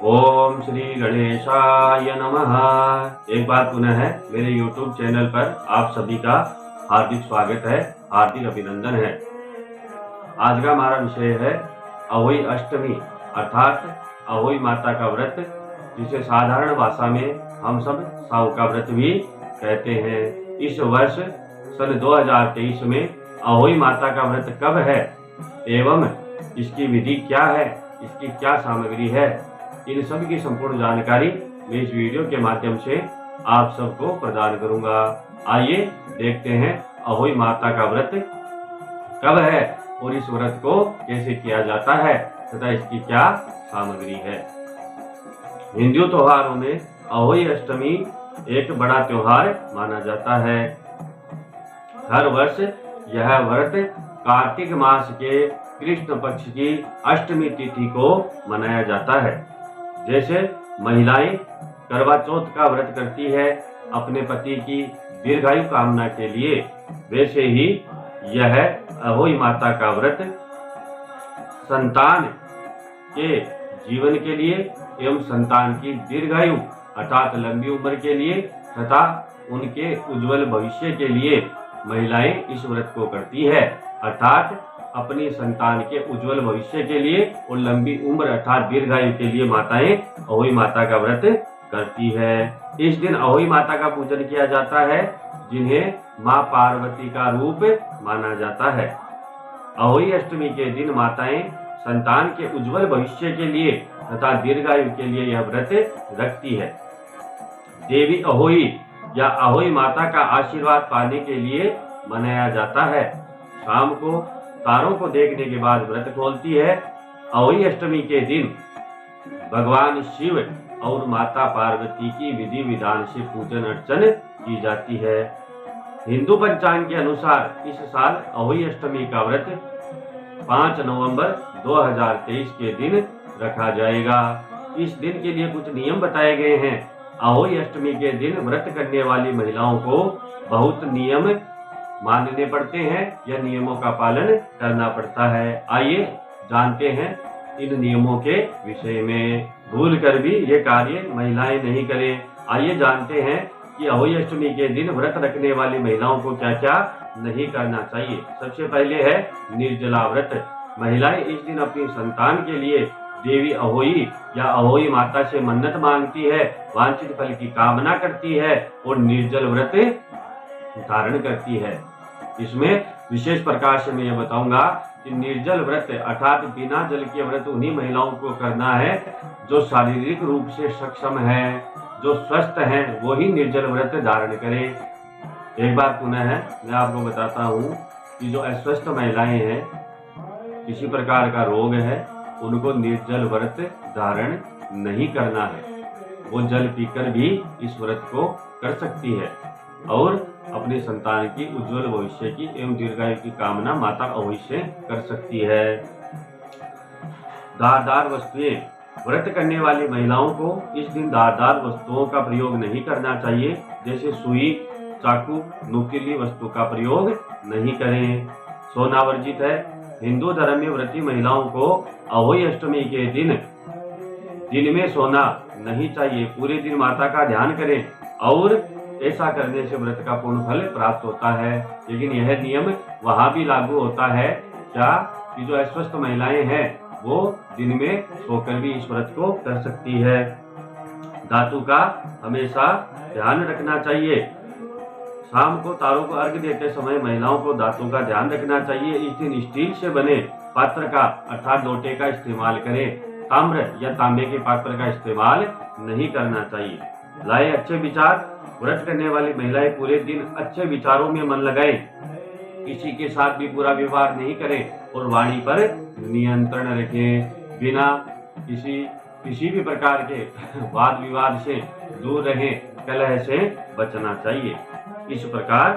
ओम श्री गणेशाय नमः। एक बार पुनः मेरे YouTube चैनल पर आप सभी का हार्दिक स्वागत है, हार्दिक अभिनंदन है। आज का हमारा विषय है अहोई अष्टमी अर्थात अहोई माता का व्रत, जिसे साधारण भाषा में हम सब साउ का व्रत भी कहते हैं। इस वर्ष सन 2023 में अहोई माता का व्रत कब है एवं इसकी विधि क्या है, इसकी क्या सामग्री है, इन सब की संपूर्ण जानकारी मैं इस वीडियो के माध्यम से आप सबको प्रदान करूंगा। आइए देखते हैं अहोई माता का व्रत कब है और इस व्रत को कैसे किया जाता है तथा इसकी क्या सामग्री है। हिंदू त्योहारों में अहोई अष्टमी एक बड़ा त्योहार माना जाता है। हर वर्ष यह व्रत कार्तिक मास के कृष्ण पक्ष की अष्टमी तिथि को मनाया जाता है। जैसे महिलाएं करवा चौथ का व्रत करती है अपने पति की दीर्घायु कामना के लिए, वैसे ही यह अहोई माता का व्रत संतान के जीवन के लिए एवं संतान की दीर्घायु अर्थात लंबी उम्र के लिए तथा उनके उज्जवल भविष्य के लिए महिलाएं इस व्रत को करती है। अर्थात अपनी संतान के उज्जवल भविष्य के लिए और लंबी उम्र अर्थात दीर्घायु के लिए माताएं अहोई माता का व्रत करती है। इस दिन अहोई माता का पूजन किया जाता है, जिन्हें मां पार्वती का रूप माना जाता है। अहोई अष्टमी के दिन माताएं संतान के उज्जवल भविष्य के लिए तथा दीर्घायु के लिए यह व्रत रखती है। देवी अहोई या अहोई माता का आशीर्वाद पाने के लिए मनाया जाता है। शाम को तारों को देखने के बाद व्रत खोलती है। अहोई अष्टमी के दिन भगवान शिव और माता पार्वती की विधि विधान से पूजन अर्चन की जाती है। हिंदू पंचांग के अनुसार इस साल अहोई अष्टमी का व्रत 5 नवंबर 2023 के दिन रखा जाएगा। इस दिन के लिए कुछ नियम बताए गए हैं। अहोई अष्टमी के दिन व्रत करने वाली महिलाओं को बहुत नियम मानने पड़ते हैं या नियमों का पालन करना पड़ता है। आइए जानते हैं इन नियमों के विषय में। भूल कर भी ये कार्य महिलाएं नहीं करें। आइए जानते हैं कि अहोई अष्टमी के दिन व्रत रखने वाली महिलाओं को क्या क्या नहीं करना चाहिए। सबसे पहले है निर्जला व्रत। महिलाएं इस दिन अपनी संतान के लिए देवी अहोई या अहोई माता से मन्नत मांगती है, वांछित फल की कामना करती है और निर्जल व्रत धारण करती है। इसमें विशेष प्रकार से मैं ये बताऊंगा कि निर्जल व्रत अर्थात बिना जल के व्रत उन्हीं महिलाओं को करना है जो शारीरिक रूप से सक्षम है, जो स्वस्थ हैं, वो ही निर्जल व्रत धारण करें। एक बार पुनः मैं आपको बताता हूँ कि जो अस्वस्थ महिलाएं हैं, किसी प्रकार का रोग है, उनको निर्जल व्रत धारण नहीं करना है। वो जल पीकर भी इस व्रत को कर सकती है और अपनी संतान की उज्जवल भविष्य की एवं दीर्घायु की कामना माता अहोई से कर सकती है। धारदार वस्तुएं। व्रत करने वाली महिलाओं को इस दिन धारदार वस्तुओं का प्रयोग नहीं करना चाहिए। जैसे सुई, चाकू, नुकीली वस्तु का प्रयोग नहीं करें। सोना वर्जित है। हिंदू धर्म में व्रती महिलाओं को अहोई अष्टमी के दिन में सोना नहीं चाहिए। पूरे दिन माता का ध्यान करें और ऐसा करने से व्रत का पूर्ण फल प्राप्त होता है। लेकिन यह नियम वहां भी लागू होता है क्या कि जो अस्वस्थ महिलाएं हैं वो दिन में सोकर भी इस व्रत को कर सकती है। धातु का हमेशा ध्यान रखना चाहिए। शाम को तारों को अर्घ्य देते समय महिलाओं को धातु का ध्यान रखना चाहिए। इस दिन स्टील से बने पात्र का अर्थात लोटे का इस्तेमाल करें। ताम्र या तांबे के पात्र का इस्तेमाल नहीं करना चाहिए। लाए अच्छे विचार। व्रत करने वाली महिलाएं पूरे दिन अच्छे विचारों में मन लगाएं। किसी के साथ भी बुरा व्यवहार नहीं करें और वाणी पर नियंत्रण रखें। बिना किसी भी प्रकार के वाद विवाद से दूर रहें। कलह से बचना चाहिए। इस प्रकार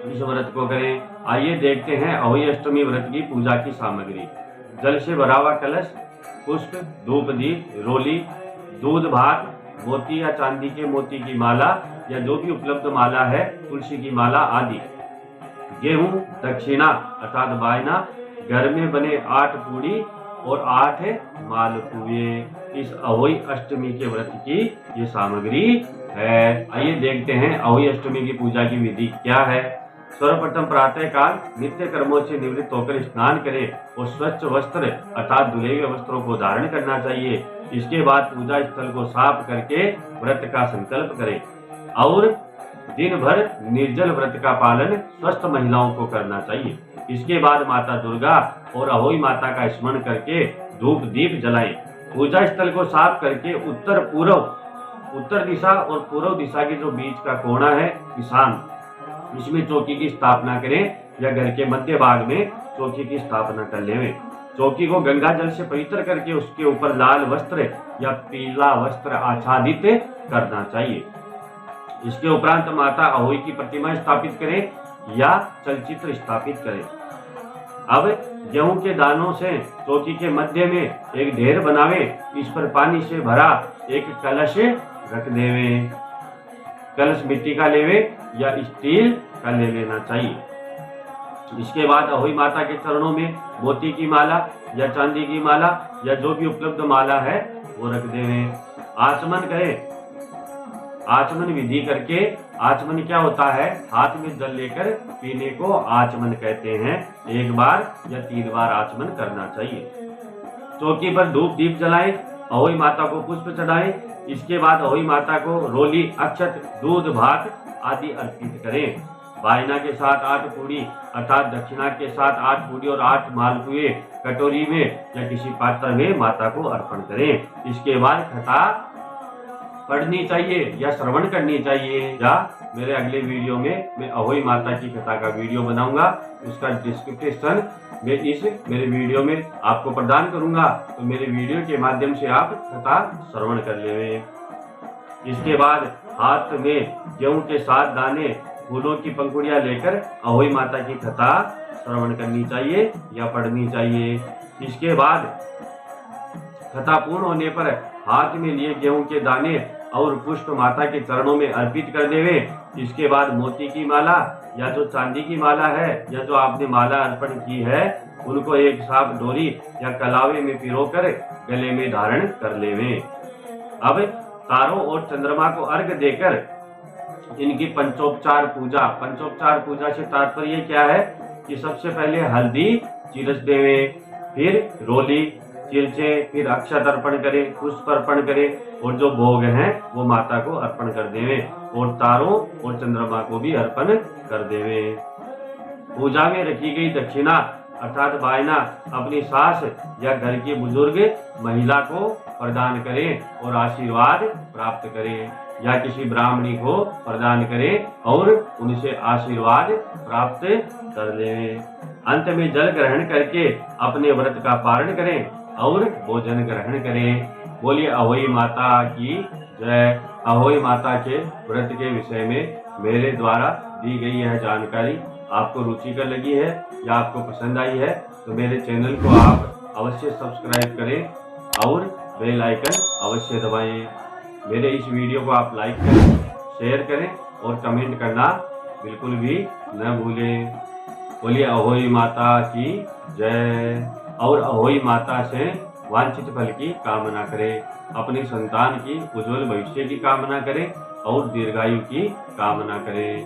इस व्रत को करें। आइए देखते हैं अहोई अष्टमी व्रत की पूजा की सामग्री। जल से भरा हुआ कलश, पुष्प, धूप दीप, रोली, दूध भात, मोती या चांदी के मोती की माला या जो भी उपलब्ध माला है, तुलसी की माला आदि। गेहूं, दक्षिणा अर्थात बायना, घर में बने 8 पूड़ी और 8 मालपुए। इस अहोई अष्टमी के व्रत की ये सामग्री है। आइए देखते हैं अहोई अष्टमी की पूजा की विधि क्या है। सर्वप्रथम प्रातः काल नित्य कर्मों से निवृत्त होकर स्नान करें और स्वच्छ वस्त्र अर्थात धुले हुए वस्त्रों को धारण करना चाहिए। इसके बाद पूजा स्थल को साफ करके व्रत का संकल्प करें और दिन भर निर्जल व्रत का पालन स्वस्थ महिलाओं को करना चाहिए। इसके बाद माता दुर्गा और अहोई माता का स्मरण करके धूप दीप जलाएं। पूजा स्थल को साफ करके उत्तर दिशा और पूर्व दिशा के जो बीच का कोना है ईशान, इसमें चौकी की स्थापना करें या घर के मध्य भाग में चौकी की स्थापना कर लें। चौकी को गंगा जल से पवित्र करके उसके ऊपर लाल वस्त्र या पीला वस्त्र आच्छादित करना चाहिए। इसके उपरांत माता अहोई की प्रतिमा स्थापित करें या चलचित्र स्थापित करें। अब गेहूं के दानों से चौकी के मध्य में एक ढेर बनावे, इस पर पानी से भरा एक कलश रख देवे। कलश मिट्टी का लेवे या स्टील का ले लेना चाहिए। इसके बाद अहोई माता के चरणों में मोती की माला या चांदी की माला या जो भी उपलब्ध माला है वो रख देवे। आचमन करें। आचमन विधि करके, आचमन क्या होता है, हाथ में जल लेकर पीने को आचमन कहते हैं। 1 बार या 3 बार आचमन करना चाहिए। चौकी पर धूप दीप जलाएं, अहोई माता को पुष्प चढ़ाएं। इसके बाद अहोई माता को रोली, अक्षत, दूध, भात आदि अर्पित करें। वायना के साथ 8 पूड़ी अर्थात दक्षिणा के साथ 8 पूड़ी और 8 मालपुए कटोरी में या किसी पात्र में माता को अर्पण करें। इसके बाद कथा पढ़नी चाहिए या श्रवण करनी चाहिए। या मेरे अगले वीडियो में मैं अहोई माता की कथा का वीडियो बनाऊंगा, उसका डिस्क्रिप्शन मैं इस मेरे वीडियो में आपको प्रदान करूंगा, तो मेरे वीडियो के माध्यम से आप कथा श्रवण कर लें। इसके बाद हाथ में गेहूं के 7 दाने फूलों की पंखुड़ियां लेकर अहोई माता की कथा श्रवण करनी चाहिए या पढ़नी चाहिए। इसके बाद कथा पूर्ण होने पर हाथ में लिए गेहूं के दाने और पुष्प माता के चरणों में अर्पित कर देवे। इसके बाद मोती की माला या जो चांदी की माला है या जो आपने माला अर्पण की है उनको एक साफ डोरी या कलावे में पिरोकर गले में धारण कर लेवे। अब तारों और चंद्रमा को अर्घ देकर इनकी पंचोपचार पूजा से तात्पर्य क्या है कि सबसे पहले हल्दी चिरस देवे, फिर रोली चिरचे, फिर अक्षत अर्पण करें, पुष्प अर्पण करें और जो भोग हैं वो माता को अर्पण कर देवे और तारों और चंद्रमा को भी अर्पण कर देवे। पूजा में रखी गई दक्षिणा अर्थात वायना अपनी सास या घर की बुजुर्ग महिला को प्रदान करें और आशीर्वाद प्राप्त करें या किसी ब्राह्मणी को प्रदान करें और उनसे आशीर्वाद प्राप्त कर लें। अंत में जल ग्रहण करके अपने व्रत का पारण करें और भोजन ग्रहण करें। बोलिए अहोई माता की जय। अहोई माता के व्रत के विषय में मेरे द्वारा दी गई यह जानकारी आपको रुचिकर लगी है या आपको पसंद आई है तो मेरे चैनल को आप अवश्य सब्सक्राइब करें और बेल आइकन अवश्य दबाएं। मेरे इस वीडियो को आप लाइक करें, शेयर करें और कमेंट करना बिल्कुल भी न भूलें। बोलिए अहोई माता की जय। और अहोई माता से वांछित फल की कामना करें, अपनी संतान की उज्जवल भविष्य की कामना करें और दीर्घायु की कामना करें।